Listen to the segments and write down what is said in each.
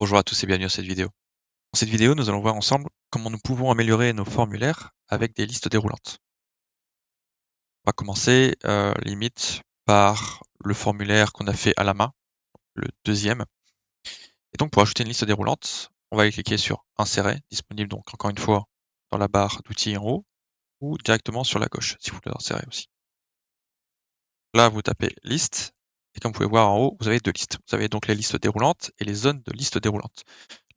Bonjour à tous et bienvenue à cette vidéo. Dans cette vidéo, nous allons voir ensemble comment nous pouvons améliorer nos formulaires avec des listes déroulantes. On va commencer limite par le formulaire qu'on a fait à la main, le deuxième. Et donc pour ajouter une liste déroulante, on va aller cliquer sur Insérer, disponible donc encore une fois dans la barre d'outils en haut, ou directement sur la gauche si vous voulez insérer aussi. Là, vous tapez Liste, et comme vous pouvez voir en haut, vous avez deux listes. Vous avez donc les listes déroulantes et les zones de listes déroulantes.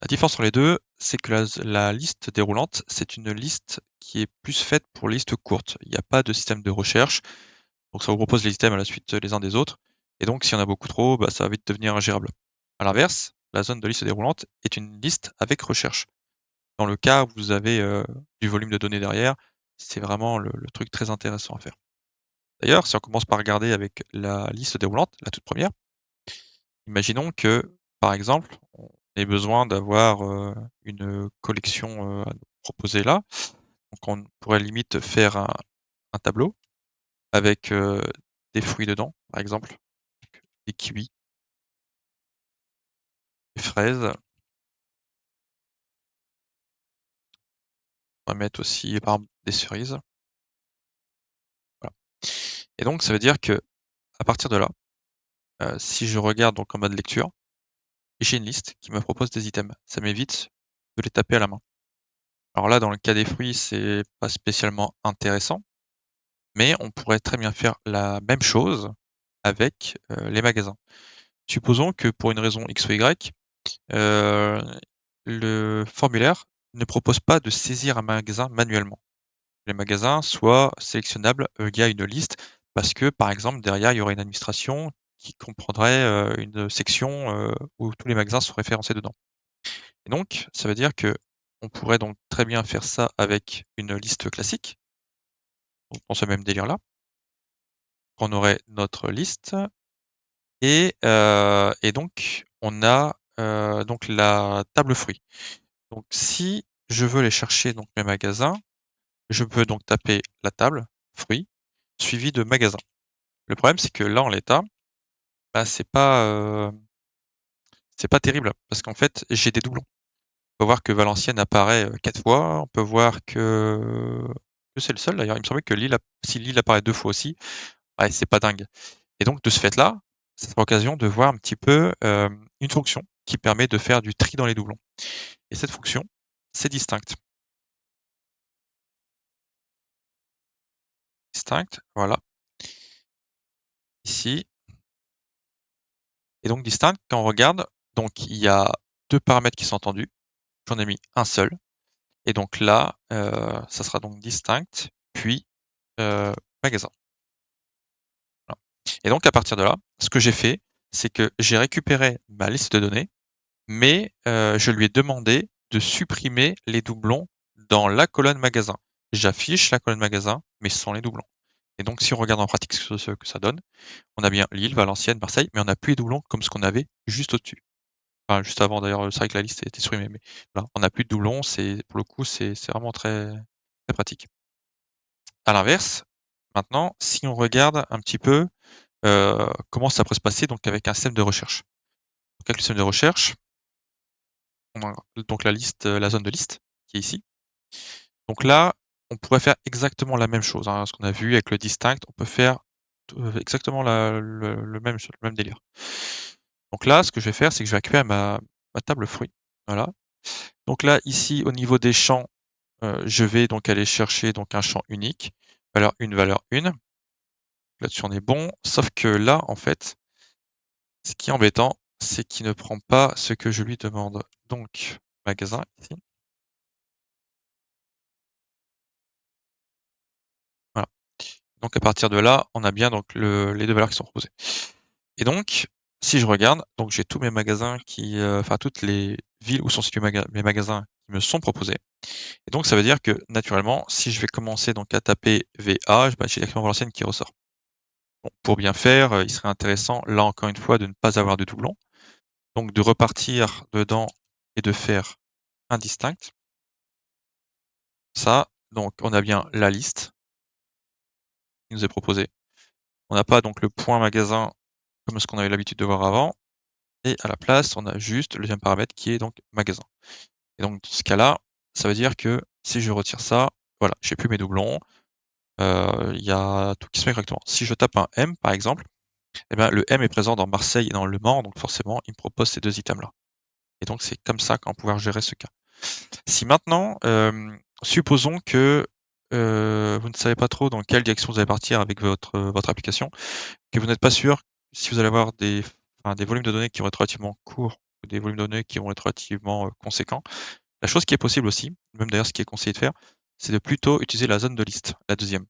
La différence entre les deux, c'est que la liste déroulante, c'est une liste qui est plus faite pour les listes courtes. Il n'y a pas de système de recherche, donc ça vous propose les items à la suite les uns des autres. Et donc, s'il y en a beaucoup trop, ça va vite devenir ingérable. À l'inverse, la zone de liste déroulante est une liste avec recherche. Dans le cas où vous avez du volume de données derrière, c'est vraiment le truc très intéressant à faire. D'ailleurs, si on commence par regarder avec la liste déroulante, la toute première, imaginons que, par exemple, on ait besoin d'avoir, une collection, à nous proposer là. Donc on pourrait limite faire un tableau avec, des fruits dedans, par exemple, donc des kiwis, des fraises. On va mettre aussi, par exemple, des cerises, voilà. Et donc ça veut dire que à partir de là, si je regarde donc en mode lecture, j'ai une liste qui me propose des items. Ça m'évite de les taper à la main. Alors là, dans le cas des fruits, c'est pas spécialement intéressant, mais on pourrait très bien faire la même chose avec, les magasins. Supposons que pour une raison X ou Y, heu, le formulaire ne propose pas de saisir un magasin manuellement. Les magasins soient sélectionnables, via une liste parce que, par exemple, derrière, il y aurait une administration qui comprendrait, une section, où tous les magasins sont référencés dedans. Et donc ça veut dire que on pourrait donc très bien faire ça avec une liste classique, donc dans ce même délire-là. On aurait notre liste et donc on a, donc la table fruits. Donc si je veux aller chercher donc mes magasins, je peux donc taper la table fruits suivi de magasins. Le problème, c'est que là, en l'état, c'est pas terrible parce qu'en fait, j'ai des doublons. On peut voir que Valenciennes apparaît, 4 fois, on peut voir que c'est le seul d'ailleurs, il me semblait que Lille si Lille apparaît 2 fois aussi, ouais, c'est pas dingue. Et donc de ce fait-là, ça sera l'occasion de voir un petit peu, une fonction qui permet de faire du tri dans les doublons. Et cette fonction, c'est distinct. Distinct, voilà, ici. Et donc distinct, quand on regarde, donc il y a 2 paramètres qui sont entendus. J'en ai mis un seul. Et donc là, ça sera donc distinct, puis, heu, magasin. Voilà. Et donc à partir de là, ce que j'ai fait, c'est que j'ai récupéré ma liste de données, mais, je lui ai demandé de supprimer les doublons dans la colonne magasin. J'affiche la colonne magasin, mais sans les doublons. Et donc si on regarde en pratique ce que ça donne, on a bien Lille, Valenciennes, Marseille, mais on n'a plus les doublons comme ce qu'on avait juste au-dessus. Enfin, juste avant d'ailleurs, c'est vrai que la liste était supprimée, mais voilà, on n'a plus de doublons, c'est pour le coup, c'est vraiment très pratique. À l'inverse, maintenant, si on regarde un petit peu, comment ça pourrait se passer donc avec un système de recherche. Donc avec le système de recherche, on a donc la liste, la zone de liste qui est ici. Donc là, on pourrait faire exactement la même chose, hein, ce qu'on a vu avec le distinct, on peut faire exactement le même délire. Donc là, ce que je vais faire, c'est que je vais récupérer ma table fruits. Voilà. Donc là, ici, au niveau des champs, je vais donc aller chercher donc un champ unique, valeur 1. Là-dessus, on est bon. Sauf que là, en fait, ce qui est embêtant, c'est qu'il ne prend pas ce que je lui demande. Donc, magasin, ici. Voilà. Donc à partir de là, on a bien donc les 2 valeurs qui sont proposées. Et donc, si je regarde, donc j'ai tous mes magasins enfin toutes les villes où sont situés mes magasins qui me sont proposés. Et donc ça veut dire que naturellement, si je vais commencer donc à taper VA, j'ai directement Valenciennes qui ressort. Bon, pour bien faire, il serait intéressant, là encore une fois, de ne pas avoir de doublons. Donc de repartir dedans et de faire indistinct. Ça, donc on a bien la liste qui nous est proposée. On n'a pas donc le point magasin comme ce qu'on avait l'habitude de voir avant. et à la place, on a juste le deuxième paramètre qui est donc magasin. Et donc dans ce cas-là, ça veut dire que si je retire ça, voilà, j'ai plus mes doublons, il y a tout qui se fait correctement. Si je tape un M par exemple, eh ben, le M est présent dans Marseille et dans Le Mans, donc forcément, il me propose ces 2 items-là. Et donc c'est comme ça qu'on va pouvoir gérer ce cas. Si maintenant, supposons que, vous ne savez pas trop dans quelle direction vous allez partir avec votre application, que vous n'êtes pas sûr si vous allez avoir des volumes de données qui vont être relativement courts ou des volumes de données qui vont être relativement, conséquents. La chose qui est possible aussi, même d'ailleurs ce qui est conseillé de faire, c'est de plutôt utiliser la zone de liste, la deuxième.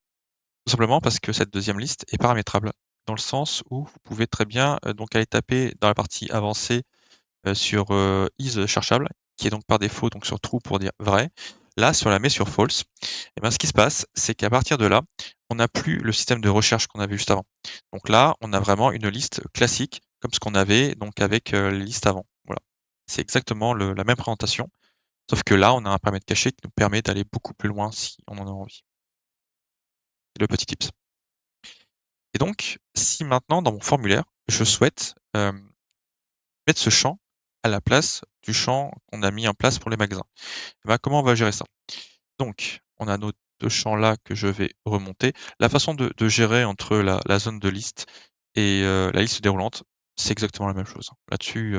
Tout simplement parce que cette deuxième liste est paramétrable, dans le sens où vous pouvez très bien, donc aller taper dans la partie avancée, sur, is cherchable, qui est donc par défaut donc sur true pour dire vrai. Là, si on la met sur false, et ben, ce qui se passe, c'est qu'à partir de là, on n'a plus le système de recherche qu'on avait juste avant. Donc là, on a vraiment une liste classique, comme ce qu'on avait donc avec, les listes avant. Voilà. C'est exactement la même présentation, sauf que là, on a un paramètre caché qui nous permet d'aller beaucoup plus loin si on en a envie. C'est le petit tips. Et donc, si maintenant dans mon formulaire, je souhaite, mettre ce champ à la place du champ qu'on a mis en place pour les magasins, et ben, comment on va gérer ça? Donc, on a nos 2 champs là que je vais remonter. La façon de gérer entre la zone de liste et la liste déroulante, c'est exactement la même chose, hein. Là-dessus,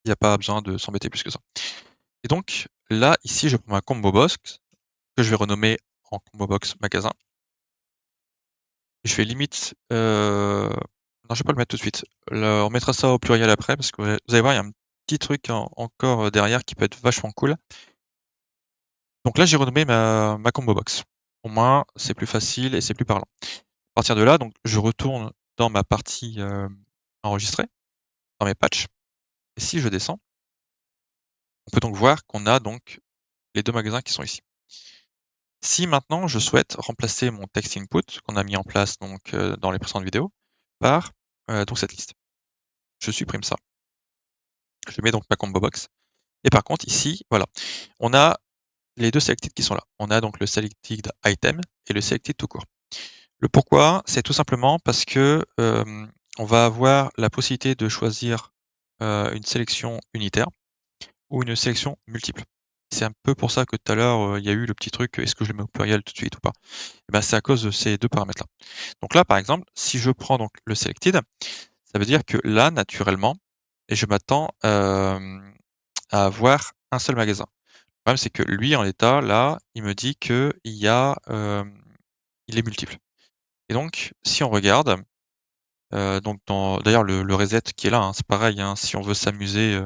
il y a pas besoin de s'embêter plus que ça. Et donc là, ici, je prends ma combo box que je vais renommer en combo box magasin. Je vais limite, non, je vais pas le mettre tout de suite. On mettra ça au pluriel après parce que vous allez voir, il y a un petit truc encore, derrière qui peut être vachement cool. Donc là, j'ai renommé ma combo box. Au moins, c'est plus facile et c'est plus parlant. À partir de là, donc je retourne dans ma partie, enregistrée, dans mes patchs, et si je descends, on peut donc voir qu'on a donc les 2 magasins qui sont ici. Si maintenant je souhaite remplacer mon text input qu'on a mis en place donc, dans les précédentes vidéos par, donc cette liste. Je supprime ça. Je mets donc ma combo box et par contre ici, voilà, on a les 2 selected qui sont là. On a donc le selected item et le selected tout court. Le pourquoi, c'est tout simplement parce que, on va avoir la possibilité de choisir, une sélection unitaire ou une sélection multiple. C'est un peu pour ça que tout à l'heure, il y a eu le petit truc, est-ce que je le mets au pluriel tout de suite ou pas? Et ben, c'est à cause de ces 2 paramètres-là. Donc là, par exemple, si je prends donc le selected, ça veut dire que là, naturellement, et je m'attends, à avoir un seul magasin. Le problème, c'est que lui, en l'état, là, il me dit qu'il y a, il est multiple. Et donc, si on regarde, donc d'ailleurs le reset qui est là, hein, c'est pareil, hein, si on veut s'amuser,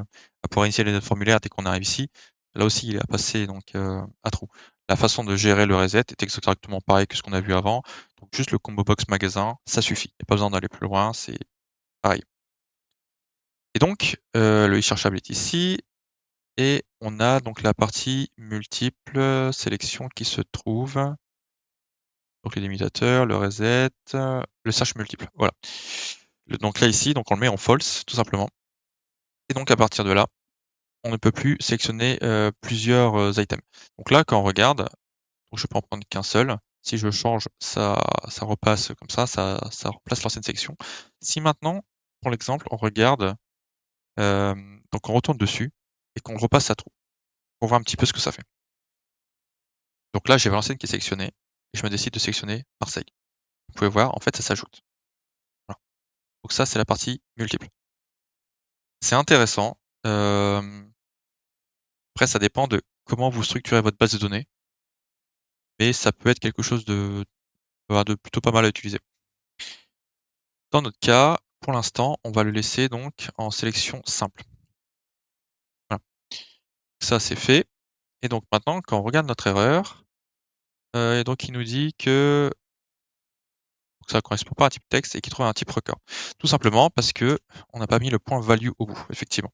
à pouvoir initialiser notre formulaire dès qu'on arrive ici, là aussi il est à passer donc, à true. La façon de gérer le reset est exactement pareil que ce qu'on a vu avant, donc juste le combo box magasin, ça suffit. Il y a pas besoin d'aller plus loin, c'est pareil. Et donc, le cherchable est ici et on a donc la partie multiple sélection qui se trouve, donc les limitateurs, le reset, le search multiple, voilà. Donc là ici, donc on le met en false tout simplement. Et donc à partir de là, on ne peut plus sélectionner, plusieurs, items. Donc là, quand on regarde, donc je peux en prendre qu'un seul. Si je change, ça repasse comme ça remplace l'ancienne sélection. Si maintenant, pour l'exemple, on regarde, donc on retourne dessus et qu'on repasse à true, pour voir un petit peu ce que ça fait. Donc là, j'ai Valenciennes qui est sélectionnée et je me décide de sélectionner Marseille. Vous pouvez voir, en fait, ça s'ajoute. Voilà. Donc ça, c'est la partie multiple. C'est intéressant, après ça dépend de comment vous structurez votre base de données, mais ça peut être quelque chose de plutôt pas mal à utiliser. Dans notre cas, pour l'instant, on va le laisser donc en sélection simple. Voilà. Ça, c'est fait et donc maintenant, quand on regarde notre erreur, et donc il nous dit que ça ne correspond pas à un type texte et qu'il trouve un type record. Tout simplement parce qu'on n'a pas mis le point value au bout, effectivement.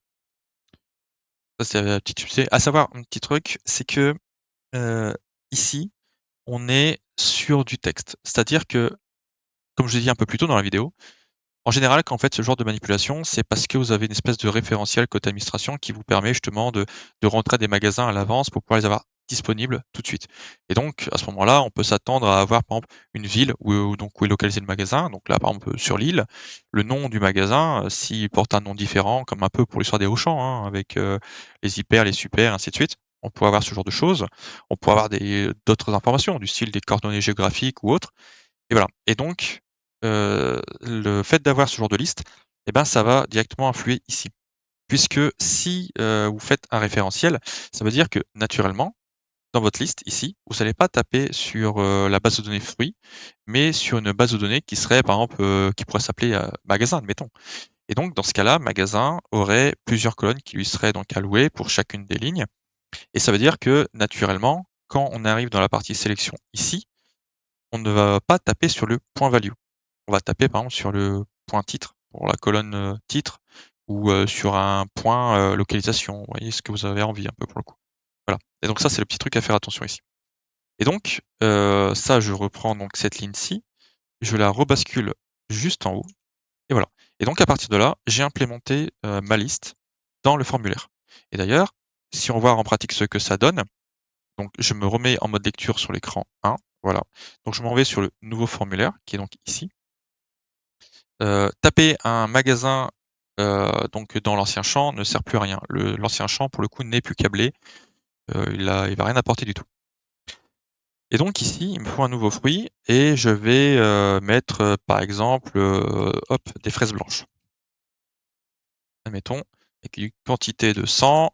Ça, c'est la petite subtilité. À savoir, un petit truc, c'est que, ici, on est sur du texte. C'est-à-dire que, comme je l'ai dit un peu plus tôt dans la vidéo, en général, quand vous faites ce genre de manipulation, c'est parce que vous avez une espèce de référentiel côté administration qui vous permet justement de rentrer des magasins à l'avance pour pouvoir les avoir disponible tout de suite. Et donc à ce moment-là, on peut s'attendre à avoir par exemple une ville où est localisé le magasin. Donc là, par exemple, sur l'île, le nom du magasin, s'il porte un nom différent, comme un peu pour l'histoire des Auchan, hein, avec, les hyper, les super, ainsi de suite. On pourrait avoir ce genre de choses. On pourrait avoir d'autres informations, du style des coordonnées géographiques ou autres. Et voilà. Et donc, le fait d'avoir ce genre de liste, eh ben, ça va directement influer ici. Puisque si, vous faites un référentiel, ça veut dire que naturellement, dans votre liste ici, vous allez pas taper sur, la base de données fruits, mais sur une base de données qui serait par exemple, qui pourrait s'appeler, magasin, admettons. Et donc dans ce cas-là, magasin aurait plusieurs colonnes qui lui seraient donc allouées pour chacune des lignes. Et ça veut dire que naturellement, quand on arrive dans la partie sélection ici, on ne va pas taper sur le point value. On va taper par exemple sur le point titre pour la colonne, titre ou, sur un point, localisation. Vous voyez ce que vous avez envie un peu pour le coup. Voilà. Et donc ça, c'est le petit truc à faire attention ici. Et donc, ça, je reprends donc cette ligne-ci, je la rebascule juste en haut et voilà. Et donc à partir de là, j'ai implémenté, ma liste dans le formulaire. Et d'ailleurs, si on voit en pratique ce que ça donne, donc je me remets en mode lecture sur l'écran 1, voilà. Donc je m'en vais sur le nouveau formulaire qui est donc ici. Taper un magasin, donc dans l'ancien champ ne sert plus à rien. L'ancien champ pour le coup n'est plus câblé, il va rien apporter du tout. Et donc ici, il me faut un nouveau fruit et je vais, mettre, par exemple, hop, des fraises blanches. Admettons, avec une quantité de 100,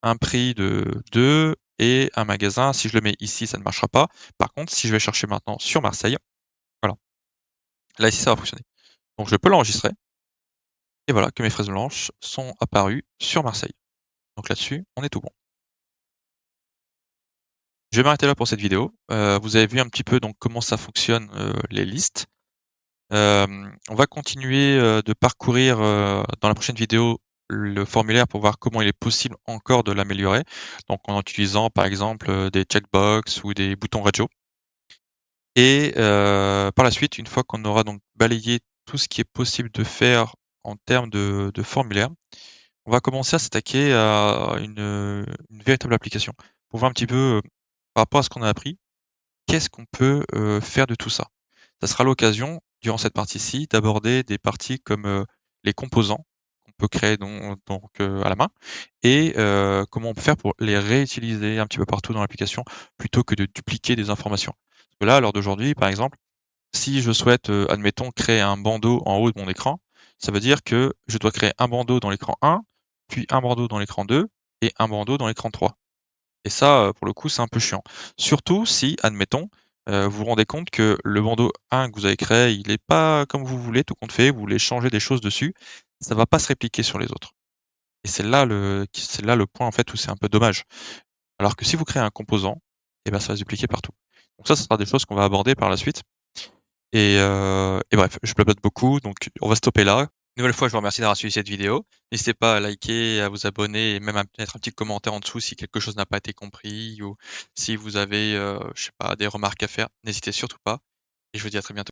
un prix de 2 et un magasin. Si je le mets ici, ça ne marchera pas. Par contre, si je vais chercher maintenant sur Marseille, voilà, là ici ça va fonctionner. Donc je peux l'enregistrer et voilà que mes fraises blanches sont apparues sur Marseille. Donc là-dessus, on est tout bon. Je vais m'arrêter là pour cette vidéo. Vous avez vu un petit peu donc comment ça fonctionne, les listes. On va continuer, de parcourir, dans la prochaine vidéo, le formulaire pour voir comment il est possible encore de l'améliorer. Donc en utilisant par exemple, des checkbox ou des boutons radio et par la suite, une fois qu'on aura donc balayé tout ce qui est possible de faire en termes de formulaire, on va commencer à s'attaquer à une véritable application pour voir un petit peu, par rapport à ce qu'on a appris, qu'est-ce qu'on peut, faire de tout ça? Ça sera l'occasion, durant cette partie-ci, d'aborder des parties comme, les composants qu'on peut créer à la main et comment on peut faire pour les réutiliser un petit peu partout dans l'application, plutôt que de dupliquer des informations. Parce que là, à l'heure d'aujourd'hui, par exemple, si je souhaite, admettons, créer un bandeau en haut de mon écran, ça veut dire que je dois créer un bandeau dans l'écran 1, puis un bandeau dans l'écran 2 et un bandeau dans l'écran 3. Et ça, pour le coup, c'est un peu chiant. Surtout si, admettons, vous vous rendez compte que le bandeau 1 que vous avez créé, il est pas comme vous voulez, tout compte fait, vous voulez changer des choses dessus, ça va pas se répliquer sur les autres. Et c'est là le point, en fait, où c'est un peu dommage. Alors que si vous créez un composant, et ben, ça va se dupliquer partout. Donc ça, ce sera des choses qu'on va aborder par la suite. Et bref, je papote beaucoup, donc on va stopper là. Une nouvelle fois, je vous remercie d'avoir suivi cette vidéo. N'hésitez pas à liker, à vous abonner et même à mettre un petit commentaire en dessous si quelque chose n'a pas été compris ou si vous avez, je sais pas, des remarques à faire. N'hésitez surtout pas et je vous dis à très bientôt.